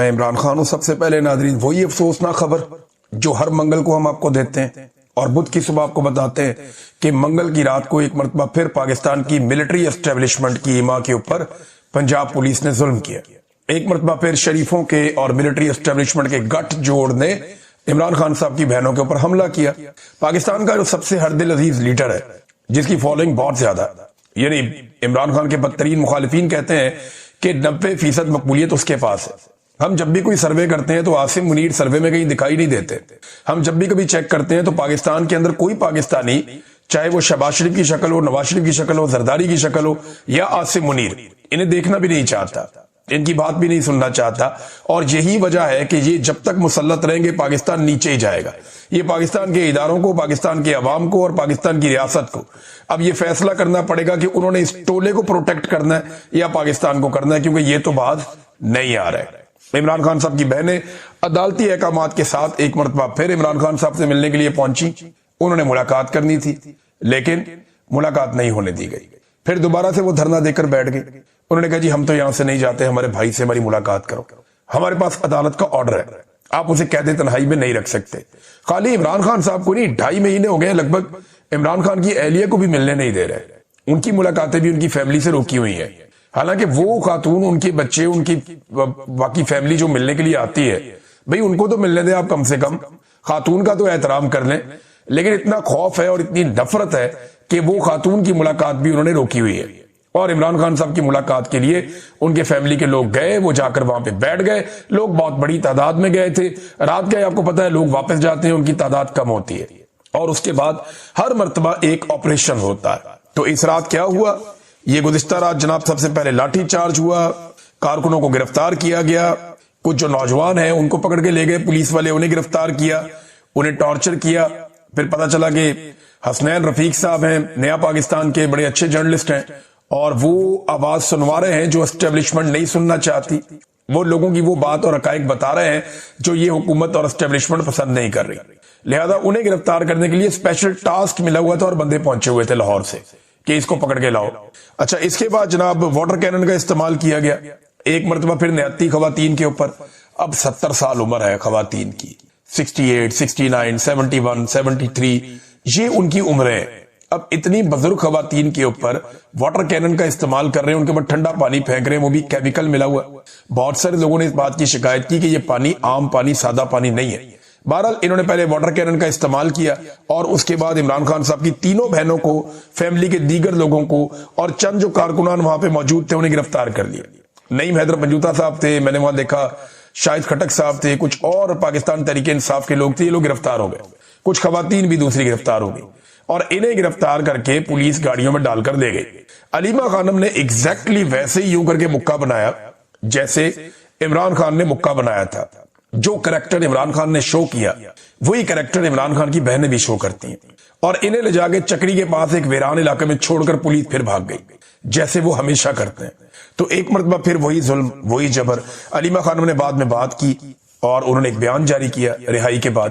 میں عمران خان ہوں۔ سب سے پہلے ناظرین وہی افسوسناک خبر جو ہر منگل کو ہم آپ کو دیتے ہیں اور بدھ کی صبح آپ کو بتاتے ہیں کہ منگل کی رات کو ایک مرتبہ پھر پاکستان کی ملٹری اسٹیبلشمنٹ کی ایما کے اوپر پنجاب پولیس نے ظلم کیا۔ ایک مرتبہ پھر شریفوں کے اور ملٹری اسٹیبلشمنٹ کے گٹھ جوڑ نے عمران خان صاحب کی بہنوں کے اوپر حملہ کیا۔ پاکستان کا جو سب سے ہر دل عزیز لیڈر ہے جس کی فالوئنگ بہت زیادہ ہے، یعنی عمران خان کے بدترین مخالفین کہتے ہیں کہ 90% مقبولیت اس کے پاس ہے۔ ہم جب بھی کوئی سروے کرتے ہیں تو عاصم منیر سروے میں کہیں دکھائی نہیں دیتے۔ ہم جب بھی کبھی چیک کرتے ہیں تو پاکستان کے اندر کوئی پاکستانی، چاہے وہ شہباز شریف کی شکل ہو، نواز شریف کی شکل ہو، زرداری کی شکل ہو یا عاصم منیر، انہیں دیکھنا بھی نہیں چاہتا، ان کی بات بھی نہیں سننا چاہتا۔ اور یہی وجہ ہے کہ یہ جب تک مسلط رہیں گے پاکستان نیچے ہی جائے گا۔ یہ پاکستان کے اداروں کو، پاکستان کے عوام کو اور پاکستان کی ریاست کو اب یہ فیصلہ کرنا پڑے گا کہ انہوں نے اس ٹولے کو پروٹیکٹ کرنا ہے یا پاکستان کو کرنا ہے، کیونکہ یہ تو بات نہیں آ رہا ہے۔ عمران خان صاحب کی بہنیں عدالتی احکامات کے ساتھ ایک مرتبہ پھر عمران خان صاحب سے ملنے کے لیے پہنچی۔ انہوں نے ملاقات کرنی تھی لیکن ملاقات نہیں ہونے دی گئی۔ پھر دوبارہ سے وہ دھرنا دے کر بیٹھ گئی۔ انہوں نے کہا جی ہم تو یہاں سے نہیں جاتے، ہمارے بھائی سے ہماری ملاقات کرو، ہمارے پاس عدالت کا آرڈر ہے، آپ اسے قید تنہائی میں نہیں رکھ سکتے۔ خالی عمران خان صاحب کو نہیں، 2.5 مہینے ہو گئے لگ بھگ عمران خان کی اہلیہ کو بھی ملنے نہیں دے رہے۔ ان کی ملاقاتیں بھی ان کی فیملی سے روکی ہوئی ہیں، حالانکہ وہ خاتون، ان کے بچے، ان کی باقی فیملی جو ملنے کے لیے آتی ہے، بھئی ان کو تو ملنے دیں آپ، کم سے کم خاتون کا تو احترام کر لیں۔ لیکن اتنا خوف ہے اور اتنی نفرت ہے کہ وہ خاتون کی ملاقات بھی انہوں نے روکی ہوئی ہے۔ اور عمران خان صاحب کی ملاقات کے لیے ان کے فیملی کے لوگ گئے، وہ جا کر وہاں پہ بیٹھ گئے، لوگ بہت بڑی تعداد میں گئے تھے۔ رات گئے، آپ کو پتا ہے لوگ واپس جاتے ہیں، ان کی تعداد کم ہوتی ہے، اور اس کے بعد ہر مرتبہ ایک آپریشن ہوتا ہے۔ تو اس رات کیا ہوا؟ یہ گزشتہ رات جناب سب سے پہلے لاٹھی چارج ہوا، کارکنوں کو گرفتار کیا گیا، کچھ جو نوجوان ہیں ان کو پکڑ کے لے گئے پولیس والے، انہیں گرفتار کیا، انہیں ٹارچر کیا۔ پھر پتا چلا کہ حسنین رفیق صاحب ہیں، نیا پاکستان کے بڑے اچھے جرنلسٹ ہیں، اور وہ آواز سنوا رہے ہیں جو اسٹیبلشمنٹ نہیں سننا چاہتی، وہ لوگوں کی وہ بات اور حقائق بتا رہے ہیں جو یہ حکومت اور اسٹیبلشمنٹ پسند نہیں کر رہی۔ لہذا انہیں گرفتار کرنے کے لیے اسپیشل ٹاسک ملا ہوا تھا اور بندے پہنچے ہوئے تھے لاہور سے کہ اس کو پکڑ کے لاؤ۔ اچھا، اس کے بعد جناب واٹر کینن کا استعمال کیا گیا ایک مرتبہ پھر نہتی خواتین کے اوپر۔ اب 70 سال عمر ہے خواتین کی، 68، 69، 71، 73، یہ ان کی عمریں۔ اب اتنی بزرگ خواتین کے اوپر واٹر کینن کا استعمال کر رہے ہیں، ان کے اوپر ٹھنڈا پانی پھینک رہے ہیں، وہ بھی کیمیکل ملا ہوا۔ بہت سارے لوگوں نے اس بات کی شکایت کی کہ یہ پانی عام پانی، سادہ پانی نہیں ہے۔ بہرحال انہوں نے پہلے واٹر کینن کا استعمال کیا اور اس کے بعد عمران خان صاحب کی تینوں بہنوں کو، فیملی کے دیگر لوگوں کو اور چند جو کارکنان وہاں پہ موجود تھے انہیں گرفتار کر لیا۔ نعیم حیدر پنجوتا صاحب تھے، میں نے وہاں دیکھا شاہد کھٹک صاحب تھے، کچھ اور پاکستان تحریک انصاف کے لوگ تھے، یہ لوگ گرفتار ہو گئے۔ کچھ خواتین بھی دوسری گرفتار ہو گئی اور انہیں گرفتار کر کے پولیس گاڑیوں میں ڈال کر لے گئی۔ علیمہ خانم نے ایگزیکٹلی ویسے ہی یوں کر کے مکہ بنایا جیسے عمران خان نے مکہ بنایا تھا۔ جو کریکٹر عمران خان نے شو کیا وہی کریکٹر عمران خان کی بہنیں بھی شو کرتی ہیں، اور انہیں لے جا کے چکری کے پاس ایک ویران علاقے میں چھوڑ کر پولیس پھر بھاگ گئی جیسے وہ ہمیشہ کرتے ہیں۔ تو ایک مرتبہ پھر وہی ظلم، وہی جبر۔ علیمہ خانم نے بعد میں بات کی اور انہوں نے ایک بیان جاری کیا رہائی کے بعد۔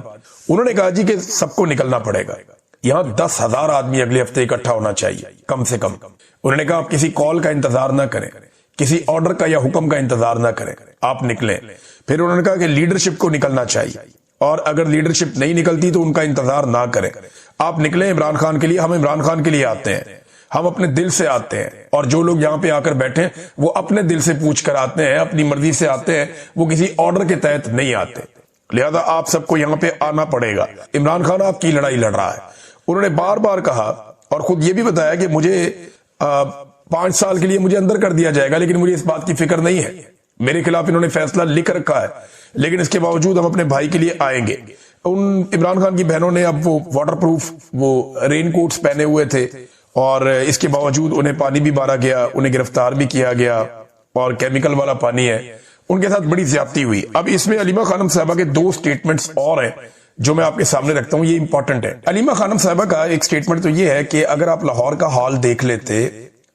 انہوں نے کہا جی کہ سب کو نکلنا پڑے گا، یہاں 10,000 آدمی اگلے ہفتے اکٹھا ہونا چاہیے کم سے کم۔ انہوں نے کہا آپ کسی کال کا انتظار نہ کریں، کسی آرڈر کا یا حکم کا انتظار نہ کریں، آپ نکلیں۔ پھر انہوں نے کہا کہ لیڈرشپ کو نکلنا چاہیے، اور اگر لیڈرشپ نہیں نکلتی تو ان کا انتظار نہ کریں، آپ نکلیں عمران خان کے لیے۔ ہم عمران خان کے لیے آتے ہیں، ہم اپنے دل سے آتے ہیں، اور جو لوگ یہاں پہ آ کر بیٹھے ہیں وہ اپنے دل سے پوچھ کر آتے ہیں، اپنی مرضی سے آتے ہیں، وہ کسی آرڈر کے تحت نہیں آتے۔ لہذا آپ سب کو یہاں پہ آنا پڑے گا، عمران خان آپ کی لڑائی لڑ رہا ہے۔ انہوں نے بار بار کہا اور خود یہ بھی بتایا کہ مجھے 5 سال کے لیے مجھے اندر کر دیا جائے گا، لیکن مجھے اس بات کی فکر نہیں ہے، میرے خلاف انہوں نے فیصلہ لکھ رکھا ہے، لیکن اس کے باوجود ہم اپنے بھائی کے لیے آئیں گے۔ ان عمران خان کی بہنوں نے اب وہ واٹر پروف وہ رین کوٹس پہنے ہوئے تھے، اور اس کے باوجود انہیں پانی بھی مارا گیا، انہیں گرفتار بھی کیا گیا، اور کیمیکل والا پانی ہے، ان کے ساتھ بڑی زیادتی ہوئی۔ اب اس میں علیمہ خانم صاحبہ کے 2 سٹیٹمنٹس اور ہیں جو میں آپ کے سامنے رکھتا ہوں، یہ امپورٹنٹ ہے۔ علیمہ خانم صاحبہ کا ایک سٹیٹمنٹ تو یہ ہے کہ اگر آپ لاہور کا حال دیکھ لیتے،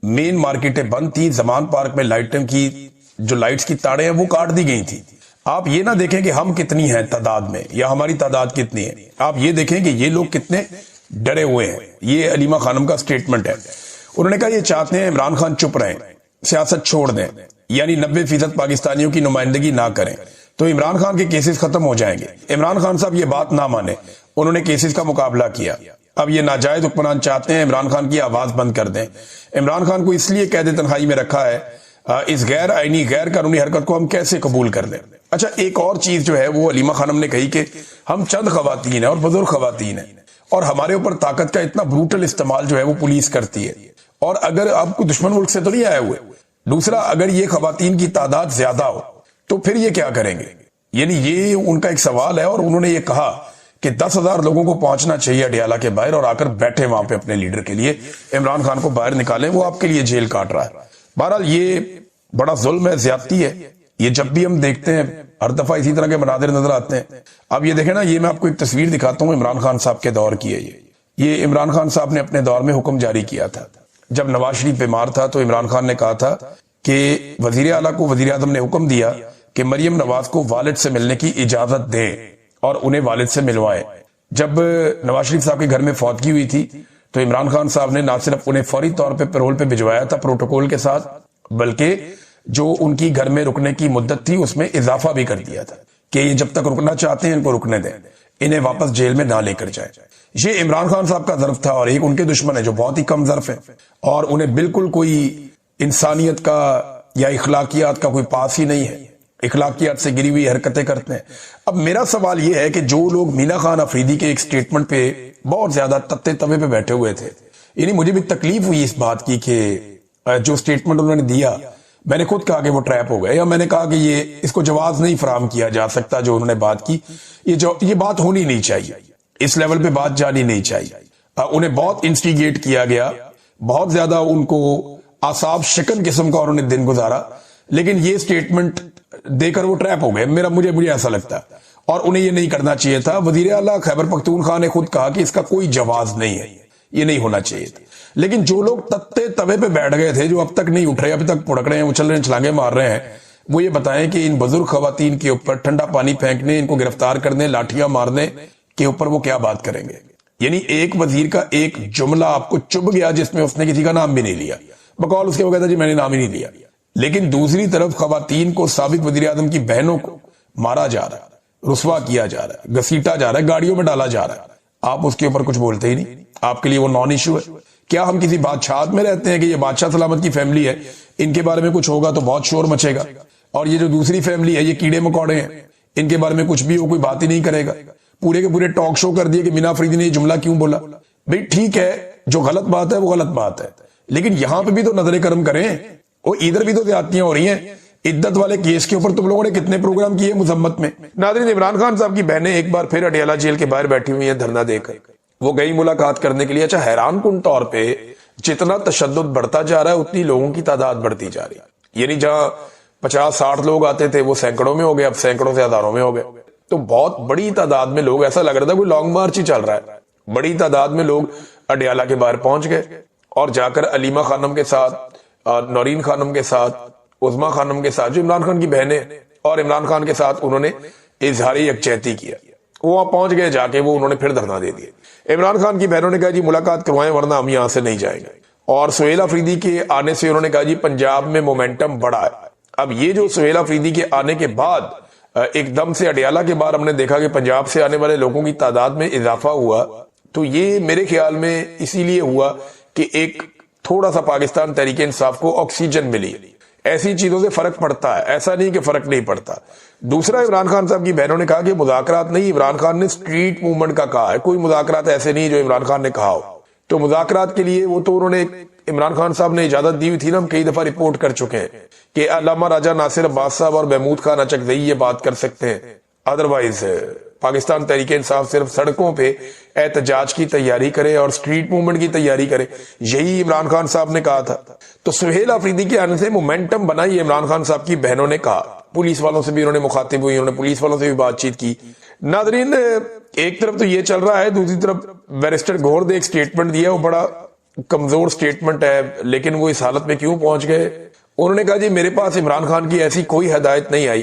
مین مارکیٹیں بند تھی، زمان پارک میں لائٹوں کی جو لائٹس کی تاڑیں ہیں وہ کاٹ دی گئی تھی۔ آپ یہ نہ دیکھیں کہ ہم کتنی ہیں تعداد میں یا ہماری تعداد کتنی ہے، آپ یہ دیکھیں کہ یہ لوگ کتنے ڈرے ہوئے ہیں۔ یہ علیمہ خانم کا سٹیٹمنٹ ہے۔ انہوں نے کہا یہ چاہتے ہیں عمران خان چپ رہیں، سیاست چھوڑ دیں، یعنی 90% پاکستانیوں کی نمائندگی نہ کریں، तो इमरान खान के केसेस खत्म हो जाएंगे। इमरान खान साहब ये बात ना माने, उन्होंने केसेस का मुकाबला किया। अब ये नाजायज हुक्मरान चाहते हैं इमरान खान की आवाज बंद कर दें। इमरान खान को इसलिए कैद तन्हाई में रखा है, इस गैर आईनी गैर कानूनी हरकत को हम कैसे कबूल कर लें। अच्छा, एक और चीज जो है वो अलीमा खानम ने कही कि हम चंद खवातीन हैं और बुजुर्ग खवातीन हैं और हमारे ऊपर ताकत का इतना ब्रूटल इस्तेमाल जो है वो पुलिस करती है, और अगर आप कोई दुश्मन मुल्क से तो नहीं आए हुए। दूसरा, अगर ये खवातीन की तादाद ज्यादा हो तो फिर ये क्या करेंगे। यानी ये उनका एक सवाल है, और उन्होंने ये कहा कि 10,000 लोगों को पहुंचना चाहिए अडियाला के बाहर और आकर बैठे वहां पे अपने लीडर के लिए, इमरान खान को बाहर निकालें, वो आपके लिए जेल काट रहा है। बहरहाल ये बड़ा जुल्म है, ज्यादती है। ये जब भी हम देखते हैं हर दफा इसी तरह के मनाजिर नजर आते हैं। अब ये देखें ना, ये मैं आपको एक तस्वीर दिखाता हूं, इमरान खान साहब के दौर की है ये इमरान खान साहब ने अपने दौर में हुक्म जारी किया था। जब नवाज शरीफ बीमार था तो इमरान खान ने कहा था कि वजीर आला को वजीर आजम ने हुक्म दिया कि मरियम नवाज को वालिद से मिलने की इजाजत दें और उन्हें वालिद से मिलवाएं। जब नवाज शरीफ साहब के घर में फौतगी हुई थी तो इमरान खान साहब ने ना सिर्फ उन्हें फौरी तौर पे पैरोल पे भिजवाया था प्रोटोकॉल के साथ, बल्कि जो उनकी घर में रुकने की मुद्दत थी उसमें इजाफा भी कर दिया था कि ये जब तक रुकना चाहते हैं इनको रुकने दें, इन्हें वापस जेल में ना लेकर जाए। ये इमरान खान साहब का ज़र्फ था, और एक उनके दुश्मन है जो बहुत ही कम ज़र्फ है और उन्हें बिल्कुल कोई इंसानियत का या इखलाकियात का कोई पास ही नहीं है, इखलाकियात से गिरी हुई हरकतें करते हैं। अब मेरा सवाल यह है कि जो लोग मीना खान अफरीदी के एक स्टेटमेंट पे बहुत ज्यादा तत्ते तवे पे बैठे हुए थे, यानी मुझे भी तकलीफ हुई इस बात की कि जो स्टेटमेंट उन्होंने दिया, मैंने खुद कहा कि वो ट्रैप हो गए, या मैंने कहा कि ये इसको जवाब नहीं फराहम किया जा सकता जो उन्होंने बात की, ये बात होनी नहीं चाहिए, इस लेवल पे बात जानी नहीं चाहिए। उन्हें बहुत इंस्टिगेट किया गया, बहुत ज्यादा उनको आसाब शिकन किस्म का उन्होंने दिन गुजारा, लेकिन ये स्टेटमेंट देकर वो ट्रैप हो गए। मुझे ऐसा लगता है, और उन्हें ये नहीं करना चाहिए था। वजीर आला खैबर पख्तूनख्वा ने खुद कहा कि इसका कोई जवाब नहीं है, ये नहीं होना चाहिए था। लेकिन जो लोग तत्ते तवे पे बैठ गए थे, जो अब तक नहीं उठ रहे, अभी तक पुड़क रहे हैं, उछल रहे हैं, छलांगे मार रहे हैं, वो ये बताएं कि इन बुजुर्ग खवातीन के ऊपर ठंडा पानी फेंकने, इनको गिरफ्तार करने, लाठियां मारने के ऊपर वो क्या बात करेंगे। यानी एक वजीर का एक जुमला आपको चुभ गया जिसमें उसने किसी का नाम भी नहीं लिया, बकौल उसके वो कहता जी मैंने नाम ही नहीं लिया। लेकिन दूसरी तरफ खवातीन को, साबिक वजीर आजम की बहनों को मारा जा रहा है, रुस्वा किया जा रहा है, घसीटा जा रहा है, गाड़ियों में डाला जा रहा है, आप उसके ऊपर कुछ बोलते ही नहीं। आपके लिए वो नॉन इश्यू है। क्या हम किसी बादशाह में रहते हैं कि ये बादशाह सलामत की फैमिली है, इनके बारे में कुछ होगा तो बहुत शोर मचेगा, और ये जो दूसरी फैमिली है ये कीड़े मकोड़े हैं, इनके बारे में कुछ भी हो कोई बात ही नहीं करेगा। पूरे के पूरे टॉक शो कर दिए कि मीना अफरीदी ने ये जुमला क्यों बोला। भाई ठीक है, जो गलत बात है वो गलत बात है, लेकिन यहां पे भी तो नजर करम करें। वो इधर भी तो ज्यादतियां हो रही हैं। इद्दत वाले केस के ऊपर तुम लोगों ने कितने प्रोग्राम किए मुजम्मत में। नाज़रीन, इमरान खान साहब की बहनें एक बार फिर अडियाला जेल के बाहर बैठी हुई हैं धरना देकर। वो गई मुलाकात करने के लिए। अच्छा, हैरान कुन तौर पे जितना तशद्दुद बढ़ता जा रहा है उतनी लोगों की तादाद बढ़ती जा रही है। यानी जहां 50-60 लोग आते थे वो सैकड़ों में हो गए, अब सैकड़ों से हजारों में हो गए। तो बहुत बड़ी तादाद में लोग, ऐसा लग रहा था कोई लॉन्ग मार्च ही चल रहा है, बड़ी तादाद में लोग अडियाला के बाहर पहुंच गए और जाकर अलीमा खानम के साथ, नौरीन खानम के साथ, उज़मा खानम के साथ, जो इमरान खान की बहनें, और इमरान खान के साथ उन्होंने इजहारी यकजहती किया। वो वहां पहुंच गए, जाके वो उन्होंने फिर धरना दे दिया। इमरान खान की बहनों ने कहा जी मुलाकात करवाएं वरना हम यहां से नहीं जाएंगे। और सुहेल अफरीदी के आने से उन्होंने कहा जी पंजाब में मोमेंटम बढ़ा है। अब ये जो सुहेल अफरीदी के आने के बाद एकदम से अडियाला के बाहर हमने देखा कि पंजाब से आने वाले लोगों की तादाद में इजाफा हुआ, तो ये मेरे ख्याल में इसीलिए हुआ कि एक थोड़ा सा पाकिस्तान तहरीक इंसाफ को ऑक्सीजन मिली। ऐसी चीजों से फर्क पड़ता है, ऐसा नहीं कि फर्क नहीं पड़ता। दूसरा, इमरान खान साहब की बहनों ने कहा कि मुज़ाकरात नहीं, इमरान खान ने स्ट्रीट मूवमेंट का कहा है, कोई मुज़ाकरात ऐसे नहीं जो इमरान खान ने कहा हो। तो मुज़ाकरात के लिए वो तो उन्होंने, इमरान खान साहब ने इजाजत दी हुई थी ना, हम कई दफा रिपोर्ट कर चुके हैं कि अल्लामा राजा नासिर अब्बास साहब और महमूद खान अचकज़ई ये बात कर सकते हैं, अदरवाइज पाकिस्तान तहरीक इंसाफ सिर्फ सड़कों पे एहतजाज की तैयारी करे और स्ट्रीट मूवमेंट की तैयारी करे, यही इमरान खान साहब ने कहा था। तो सुहेल अफरीदी के आने से मोमेंटम बना, ये इमरान खान साहब की बहनों ने कहा। पुलिस वालों से भी उन्होंने मुखातिब हुई, उन्होंने पुलिस वालों से भी बातचीत की। नादरीन, एक तरफ तो ये चल रहा है, दूसरी तरफ बैरिस्टर गौहर ने एक स्टेटमेंट दिया, वो बड़ा कमजोर स्टेटमेंट है, लेकिन वो इस हालत में क्यों पहुंच गए। उन्होंने कहा जी मेरे पास इमरान खान की ऐसी कोई हिदायत नहीं आई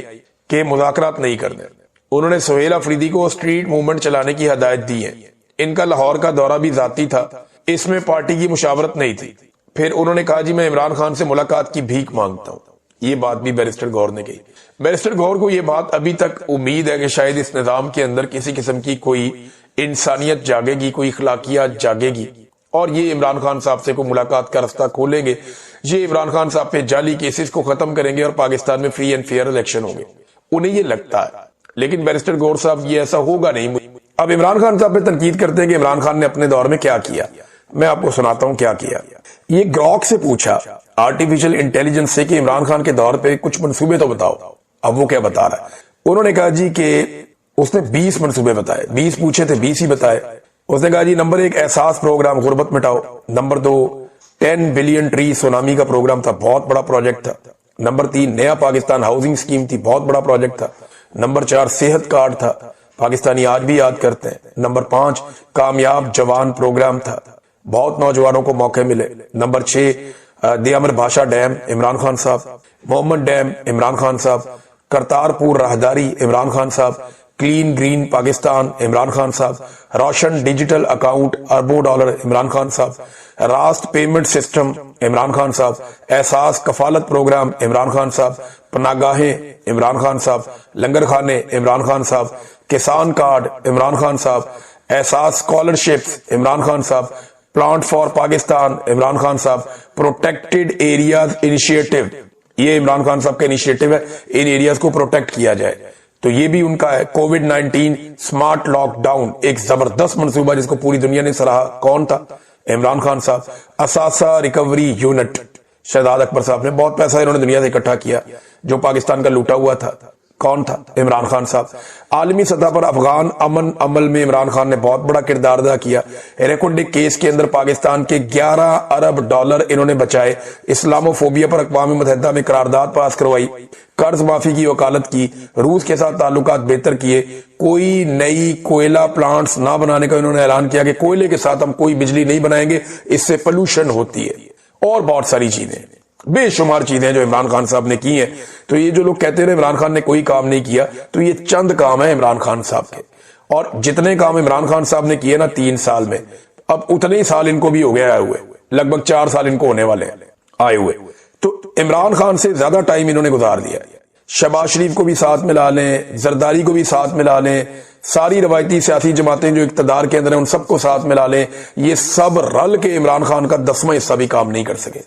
कि मुज़ाकरात नहीं करने। उन्होंने सुहेल अफरीदी को स्ट्रीट मूवमेंट चलाने की हिदायत दी है। इनका लाहौर का दौरा भी जाती था, इसमें पार्टी की मुशावरत नहीं थी। फिर उन्होंने कहा जी मैं इमरान खान से मुलाकात की भीख मांगता हूं, ये बात भी बैरिस्टर गौहर ने कही। बैरिस्टर गौर को ये बात अभी तक उम्मीद है कि शायद इस निजाम के अंदर किसी किस्म की कोई इंसानियत जागेगी, कोई इखलाकियात जागेगी और ये इमरान खान साहब से कोई मुलाकात का रास्ता खोलेंगे, ये इमरान खान साहब पे जाली केसेस को खत्म करेंगे और पाकिस्तान में फ्री एंड फेयर इलेक्शन होंगे, उन्हें ये लगता है। लेकिन बैरिस्टर गौर साहब ये ऐसा होगा नहीं। अब इमरान खान साहब पे तनकीद करते हैं कि इमरान खान ने अपने दौर में क्या किया। मैं आपको सुनाता हूं क्या किया। ये ग्रॉक से पूछा, आर्टिफिशियल इंटेलिजेंस से, कि इमरान खान के दौर पे कुछ मंसूबे तो बताओ। अब वो क्या बता रहा है? उन्होंने कहा जी कि उसने 20 मंसूबे बताए। 20 पूछे थे, 20 ही बताए। उसने कहा जी नंबर 1 एहसास प्रोग्राम गुर्बत मिटाओ। नंबर 2 10 बिलियन ट्री सुनामी का प्रोग्राम था, बहुत बड़ा प्रोजेक्ट था। नंबर 3 नया पाकिस्तान हाउसिंग स्कीम थी, बहुत बड़ा प्रोजेक्ट था। नंबर 4 सेहत कार्ड था, पाकिस्तानी आज भी याद करते हैं। नंबर 5 कामयाब जवान प्रोग्राम था, बहुत नौजवानों को मौके मिले। नंबर 6 दियामर भाषा डैम इमरान खान साहब, मोहम्मद डैम इमरान खान साहब, करतारपुर राहदारी इमरान खान साहब, क्लीन ग्रीन पाकिस्तान इमरान खान साहब, रोशन डिजिटल अकाउंट अरबों डॉलर इमरान खान साहब, रास्त पेमेंट सिस्टम इमरान खान साहब, एहसास कफालत प्रोग्राम इमरान खान साहब, पनागाहें इमरान खान साहब, लंगर खाने इमरान खान साहब, किसान कार्ड इमरान खान साहब, एहसास स्कॉलरशिप्स इमरान खान साहब, प्लांट फॉर पाकिस्तान इमरान खान साहब, प्रोटेक्टेड एरियाज इनिशिएटिव, ये इमरान खान साहब का इनिशिएटिव है, इन एरियाज को प्रोटेक्ट किया जाए, तो ये भी उनका है। कोविड-19 स्मार्ट लॉकडाउन, एक जबरदस्त मंसूबा जिसको पूरी दुनिया ने सराहा। कौन था? इमरान खान साहब। असासा रिकवरी यूनिट, शहजाद अकबर साहब ने बहुत पैसा इन्होंने दुनिया से इकट्ठा किया, जो पाकिस्तान का लूटा हुआ था। कौन था? इमरान खान साहब। आलमी सतह पर अफगान अमन अमल में इमरान खान ने बहुत बड़ा किरदार अदा किया। रेकोडिक केस के अंदर पाकिस्तान के 11 अरब डॉलर इन्होंने बचाए। इस्लामोफोबिया पर अक़वाम मुत्तहिदा में करारदाद पास करवाई, कर्ज माफी की वकालत की, रूस के साथ ताल्लुकात बेहतर किए, कोई नई कोयला प्लांट्स ना बनाने का इन्होंने ऐलान किया कि कोयले के साथ हम कोई बिजली नहीं बनाएंगे, इससे पोल्यूशन होती है, और बहुत सारी चीजें, बेशुमार चीजें जो इमरान खान साहब ने की हैं। तो ये जो लोग कहते रहे इमरान खान ने कोई काम नहीं किया, तो ये चंद काम है इमरान खान साहब के। और जितने काम इमरान खान साहब ने किए ना 3 साल में, अब उतने ही साल इनको भी हो गए आए हुए, लगभग 4 साल इनको होने वाले आए हुए। तो इमरान खान से ज्यादा टाइम इन्होंने गुजार दिया। शहबाज शरीफ को भी साथ मिला लें, जरदारी को भी साथ मिला लें, सारी रवायती सियासी जमातें जो इक्तदार के अंदर हैं उन सबको साथ मिला लें, ये सब रल के इमरान खान का 10वां हिस्सा भी काम नहीं कर सके।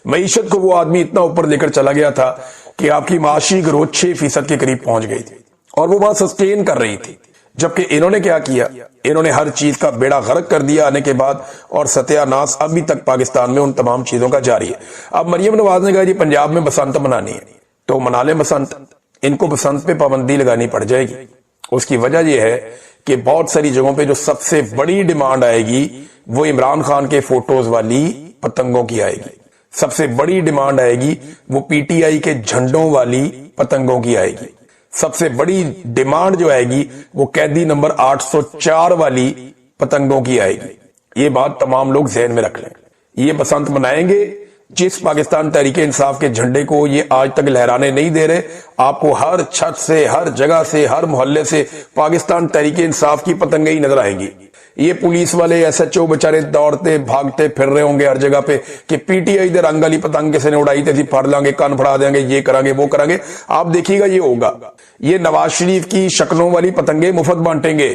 मईशत को वो आदमी इतना ऊपर लेकर चला गया था कि आपकी माशी ग्रोथ 6% के करीब पहुंच गई थी, और वो बात सस्टेन कर रही थी। जबकि इन्होंने क्या किया? इन्होंने हर चीज का बेड़ा गर्क कर दिया आने के बाद, और सत्यानाश अभी तक पाकिस्तान में उन तमाम चीजों का जारी है। अब मरियम नवाज ने कहा जी पंजाब में बसंत मनानी है, तो मना ले बसंत। इनको बसंत पे पाबंदी लगानी पड़ जाएगी। उसकी वजह यह है कि बहुत सारी जगहों पे जो सबसे बड़ी डिमांड आएगी वो इमरान खान के फोटोज वाली पतंगों की आएगी। सबसे बड़ी डिमांड आएगी वो पीटीआई के झंडों वाली पतंगों की आएगी। सबसे बड़ी डिमांड जो आएगी वो कैदी नंबर 804 वाली पतंगों की आएगी। ये बात तमाम लोग ज़हन में रख लें। ये बसंत मनाएंगे, जिस पाकिस्तान तहरीके इंसाफ के झंडे को ये आज तक लहराने नहीं दे रहे, आपको हर छत से, हर जगह से, हर मोहल्ले से पाकिस्तान तहरीके इंसाफ की पतंगें ही नजर आएंगी। ये पुलिस वाले एसएचओ बेचारे दौड़ते भागते फिर रहे होंगे हर जगह पे कि पीटीआई दे रंग वाली पतंग किसी ने उड़ाई थी, फाड़ लांगे, कान फड़ा देंगे, ये करांगे, वो करांगे। आप देखिएगा ये होगा। ये नवाज शरीफ की शक्लों वाली पतंगे मुफ्त बांटेंगे,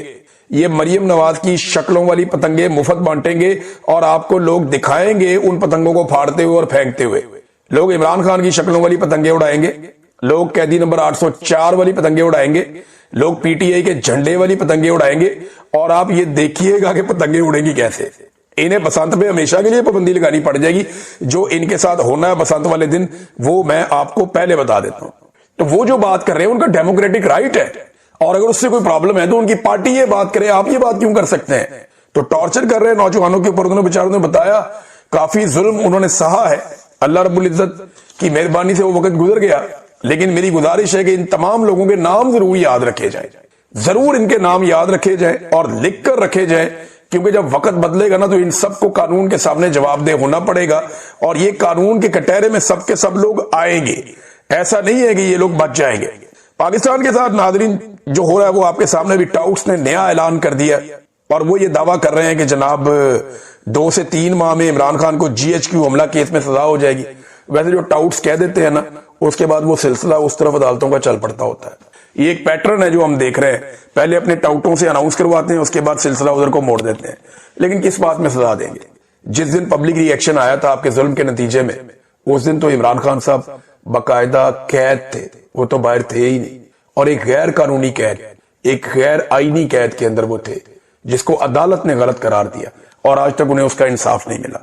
ये मरियम नवाज की शक्लों वाली पतंगे मुफ्त बांटेंगे, और आपको लोग दिखाएंगे उन पतंगों को फाड़ते हुए और फेंकते हुए। लोग इमरान खान की शक्लों वाली पतंगे उड़ाएंगे, लोग कैदी नंबर 804 वाली पतंगे उड़ाएंगे, लोग पीटीआई के झंडे वाली पतंगे उड़ाएंगे, और आप ये देखिएगा कि पतंगे उड़ेंगी कैसे। इन्हें बसंत पे हमेशा के लिए पाबंदी लगानी पड़ जाएगी। जो इनके साथ होना है बसंत वाले दिन, वो मैं आपको पहले बता देता हूं। तो वो जो बात कर रहे हैं उनका डेमोक्रेटिक राइट है, और अगर उससे कोई प्रॉब्लम है तो उनकी पार्टी ये बात करे, आप ये बात क्यों कर सकते हैं? तो टॉर्चर कर रहे हैं नौजवानों के ऊपर। उन्होंने बेचारों ने बताया काफी जुल्म उन्होंने सहा है। अल्लाह रब्बुल इज्जत की मेहरबानी से वो वक्त गुजर गया, लेकिन मेरी गुजारिश है कि इन तमाम लोगों के नाम जरूर याद रखे जाए, जरूर इनके नाम याद रखे जाए और लिख कर रखे जाए, क्योंकि जब वक्त बदलेगा ना तो इन सबको कानून के सामने जवाबदेह होना पड़ेगा, और ये कानून के कटहरे में सब के सब लोग आएंगे। ऐसा नहीं है कि ये लोग बच जाएंगे। पाकिस्तान के साथ नाज़रीन जो हो रहा है वो आपके सामने भी टाउट्स ने नया ऐलान कर दिया, और वो ये दावा कर रहे हैं कि जनाब 2 से 3 माह में इमरान खान को GHQ हमला केस में सजा हो जाएगी। वैसे जो टाउट्स कह देते हैं ना, اس کے بعد وہ سلسلہ اس طرف عدالتوں کا چل پڑتا ہوتا ہے. یہ ایک پیٹرن ہے جو ہم دیکھ رہے ہیں. پہلے اپنے ٹاؤٹوں سے اناؤنس کرواتے ہیں, اس کے بعد سلسلہ ادھر کو موڑ دیتے ہیں. لیکن کس بات میں سزا دیں گے؟ جس دن پبلک ری ایکشن آیا تھا آپ کے ظلم کے نتیجے میں, اس دن تو عمران خان صاحب باقاعدہ قید تھے, وہ تو باہر تھے ہی نہیں, اور ایک غیر قانونی قید, ایک غیر آئینی قید کے اندر وہ تھے, جس کو عدالت نے غلط قرار دیا, اور آج تک انہیں اس کا انصاف نہیں ملا.